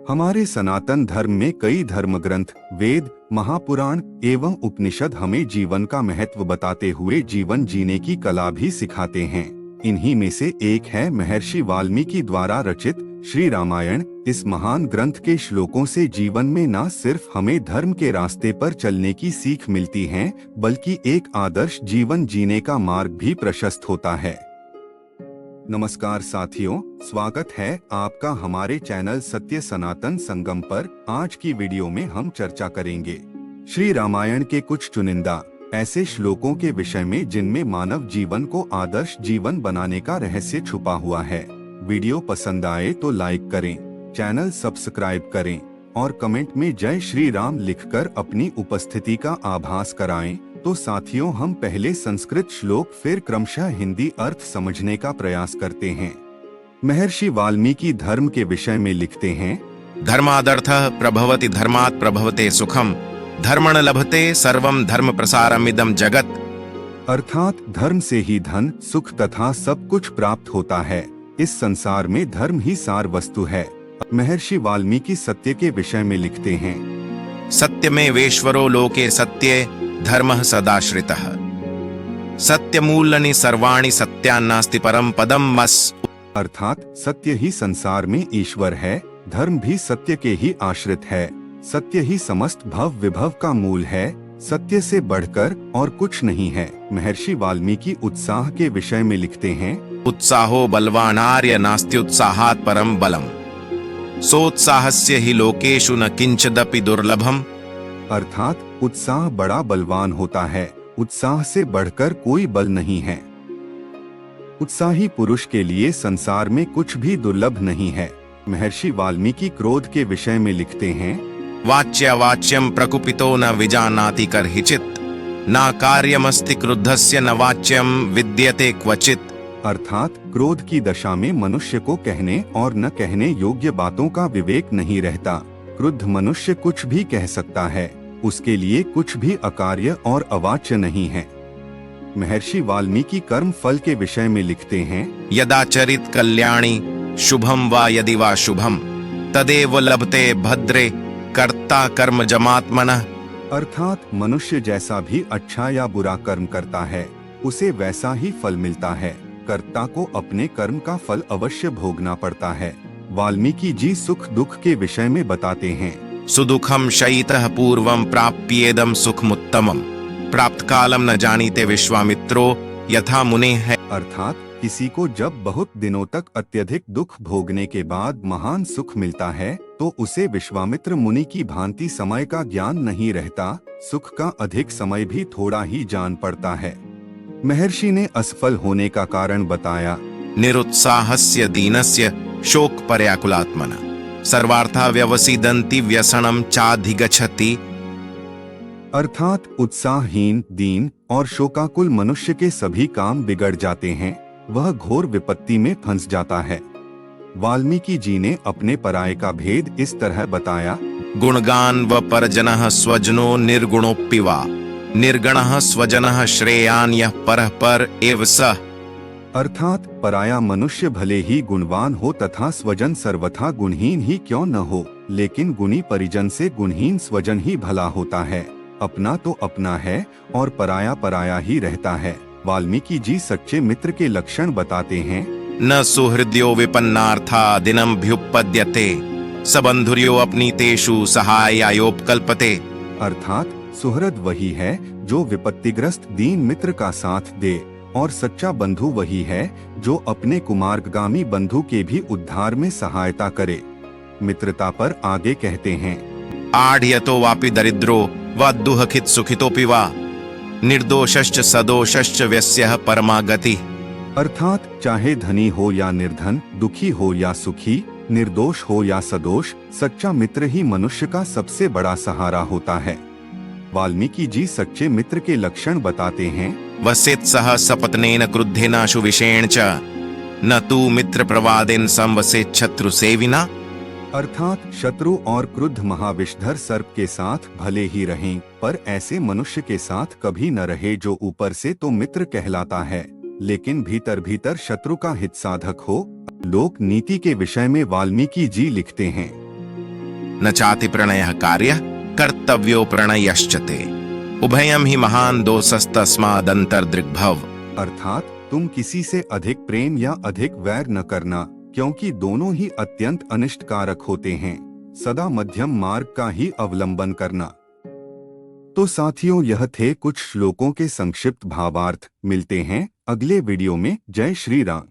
हमारे सनातन धर्म में कई धर्म ग्रंथ, वेद, महापुराण एवं उपनिषद हमें जीवन का महत्व बताते हुए जीवन जीने की कला भी सिखाते हैं। इन्हीं में से एक है महर्षि वाल्मीकि द्वारा रचित श्री रामायण। इस महान ग्रंथ के श्लोकों से जीवन में न सिर्फ हमें धर्म के रास्ते पर चलने की सीख मिलती है, बल्कि एक आदर्श जीवन जीने का मार्ग भी प्रशस्त होता है। नमस्कार साथियों, स्वागत है आपका हमारे चैनल सत्य सनातन संगम पर। आज की वीडियो में हम चर्चा करेंगे श्री रामायण के कुछ चुनिंदा ऐसे श्लोकों के विषय में जिनमें मानव जीवन को आदर्श जीवन बनाने का रहस्य छुपा हुआ है। वीडियो पसंद आए तो लाइक करें, चैनल सब्सक्राइब करें और कमेंट में जय श्री राम लिखकर अपनी उपस्थिति का आभास कराएं। तो साथियों, हम पहले संस्कृत श्लोक फिर क्रमशः हिंदी अर्थ समझने का प्रयास करते हैं। महर्षि वाल्मीकि धर्म के विषय में लिखते हैं, धर्मादर्थः प्रभवति धर्मात् प्रभवते सुखम धर्मण लभते सर्वम धर्म प्रसारमिदं जगत। अर्थात धर्म से ही धन, सुख तथा सब कुछ प्राप्त होता है। इस संसार में धर्म ही सार वस्तु है। महर्षि वाल्मीकि सत्य के विषय में लिखते हैं, सत्यमेवेश्वरो लोके सत्ये धर्मः सदाश्रितः सत्यमूल्यानि सर्वाणि सत्यान्नास्ति परम पदम मस्। अर्थात सत्य ही संसार में ईश्वर है, धर्म भी सत्य के ही आश्रित है, सत्य ही समस्त भव विभव का मूल है, सत्य से बढ़कर और कुछ नहीं है। महर्षि वाल्मीकि उत्साह के विषय में लिखते हैं, उत्साहो बलवानार्य नास्त्युत्साहात् परम बलम सोत्साहस्य हि लोकेषु न किंचिदपि दुर्लभम। अर्थात उत्साह बड़ा बलवान होता है, उत्साह से बढ़कर कोई बल नहीं है। उत्साही पुरुष के लिए संसार में कुछ भी दुर्लभ नहीं है। महर्षि वाल्मीकि क्रोध के विषय में लिखते हैं, वाच्यवाच्यम प्रकुपितो न विजानाति कर्हिचित् न कार्यमस्ति क्रुद्धस्य न वाच्यम विद्यते क्वचित्। अर्थात क्रोध की दशा में मनुष्य को कहने और न कहने योग्य बातों का विवेक नहीं रहता। क्रुद्ध मनुष्य कुछ भी कह सकता है, उसके लिए कुछ भी अकार्य और अवाच्य नहीं है। महर्षि वाल्मीकि कर्म फल के विषय में लिखते हैं, यदाचरित कल्याणी शुभम वा यदि वा शुभम तदेव लभते भद्रे कर्ता कर्म जमात्मनः। अर्थात मनुष्य जैसा भी अच्छा या बुरा कर्म करता है, उसे वैसा ही फल मिलता है। कर्ता को अपने कर्म का फल अवश्य भोगना पड़ता है। वाल्मीकि जी सुख दुख के विषय में बताते हैं, सुदुखम शयितः पूर्वम प्राप्येदम सुखमुत्तमम प्राप्त कालम न जानीते विश्वामित्रो यथा मुने है। अर्थात किसी को जब बहुत दिनों तक अत्यधिक दुख भोगने के बाद महान सुख मिलता है, तो उसे विश्वामित्र मुनि की भांति समय का ज्ञान नहीं रहता। सुख का अधिक समय भी थोड़ा ही जान पड़ता है। महर्षि ने असफल होने का कारण बताया, निरुत्साहस्य दीनस्य शोक पर्याकुलात्मनः सर्वार्था व्यवसीदन्ति व्यसनम चाधिगच्छति। अर्थात उत्साहहीन, दीन और शोकाकुल मनुष्य के सभी काम बिगड़ जाते हैं, वह घोर विपत्ति में फंस जाता है। वाल्मीकि जी ने अपने पराये का भेद इस तरह बताया, गुणगान व परजनः स्वजनो निर्गुणोऽपिवा निर्गणः स्वजनः श्रेयान् यः परः पर एव सः। अर्थात पराया मनुष्य भले ही गुणवान हो तथा स्वजन सर्वथा गुणहीन ही क्यों न हो, लेकिन गुणी परिजन से गुणहीन स्वजन ही भला होता है। अपना तो अपना है और पराया पराया ही रहता है। वाल्मीकि जी सच्चे मित्र के लक्षण बताते हैं, न सुहृद्यो विपन्नार्था दिनमभ्युपद्यते सबंधुर्यो अपनीतेषु सहायायोपकल्पते। अर्थात सुहृद वही है जो विपत्तिग्रस्त दीन मित्र का साथ दे, और सच्चा बंधु वही है जो अपने कुमार्गगामी बंधु के भी उद्धार में सहायता करे। मित्रता पर आगे कहते हैं, आढ़यतो वापि दरिद्रो वा दुःखित सुखितोऽपि वा निर्दोषश्च सदोषश्च व्यस्यः परमा गति। अर्थात चाहे धनी हो या निर्धन, दुखी हो या सुखी, निर्दोष हो या सदोष, सच्चा मित्र ही मनुष्य का सबसे बड़ा सहारा होता है। वाल्मीकि जी सच्चे मित्र के लक्षण बताते हैं, वसेत् सह सपत्नेन क्रुद्धेनाशु विषेण च न तू मित्र प्रवादेन संवसेत् शत्रु सेविना। अर्थात शत्रु और क्रुद्ध महाविषधर सर्प के साथ भले ही रहें, पर ऐसे मनुष्य के साथ कभी न रहे जो ऊपर से तो मित्र कहलाता है, लेकिन भीतर भीतर शत्रु का हित साधक हो। लोक नीति के विषय में वाल्मीकि जी लिखते हैं, न चाति प्रणयः कार्यः कर्तव्यो प्रणयश्चते उभयम ही महान दोषस्तस्मादंतर्दृग्भव। अर्थात तुम किसी से अधिक प्रेम या अधिक वैर न करना, क्योंकि दोनों ही अत्यंत अनिष्टकारक होते हैं। सदा मध्यम मार्ग का ही अवलंबन करना। तो साथियों, यह थे कुछ श्लोकों के संक्षिप्त भावार्थ। मिलते हैं अगले वीडियो में। जय श्री राम।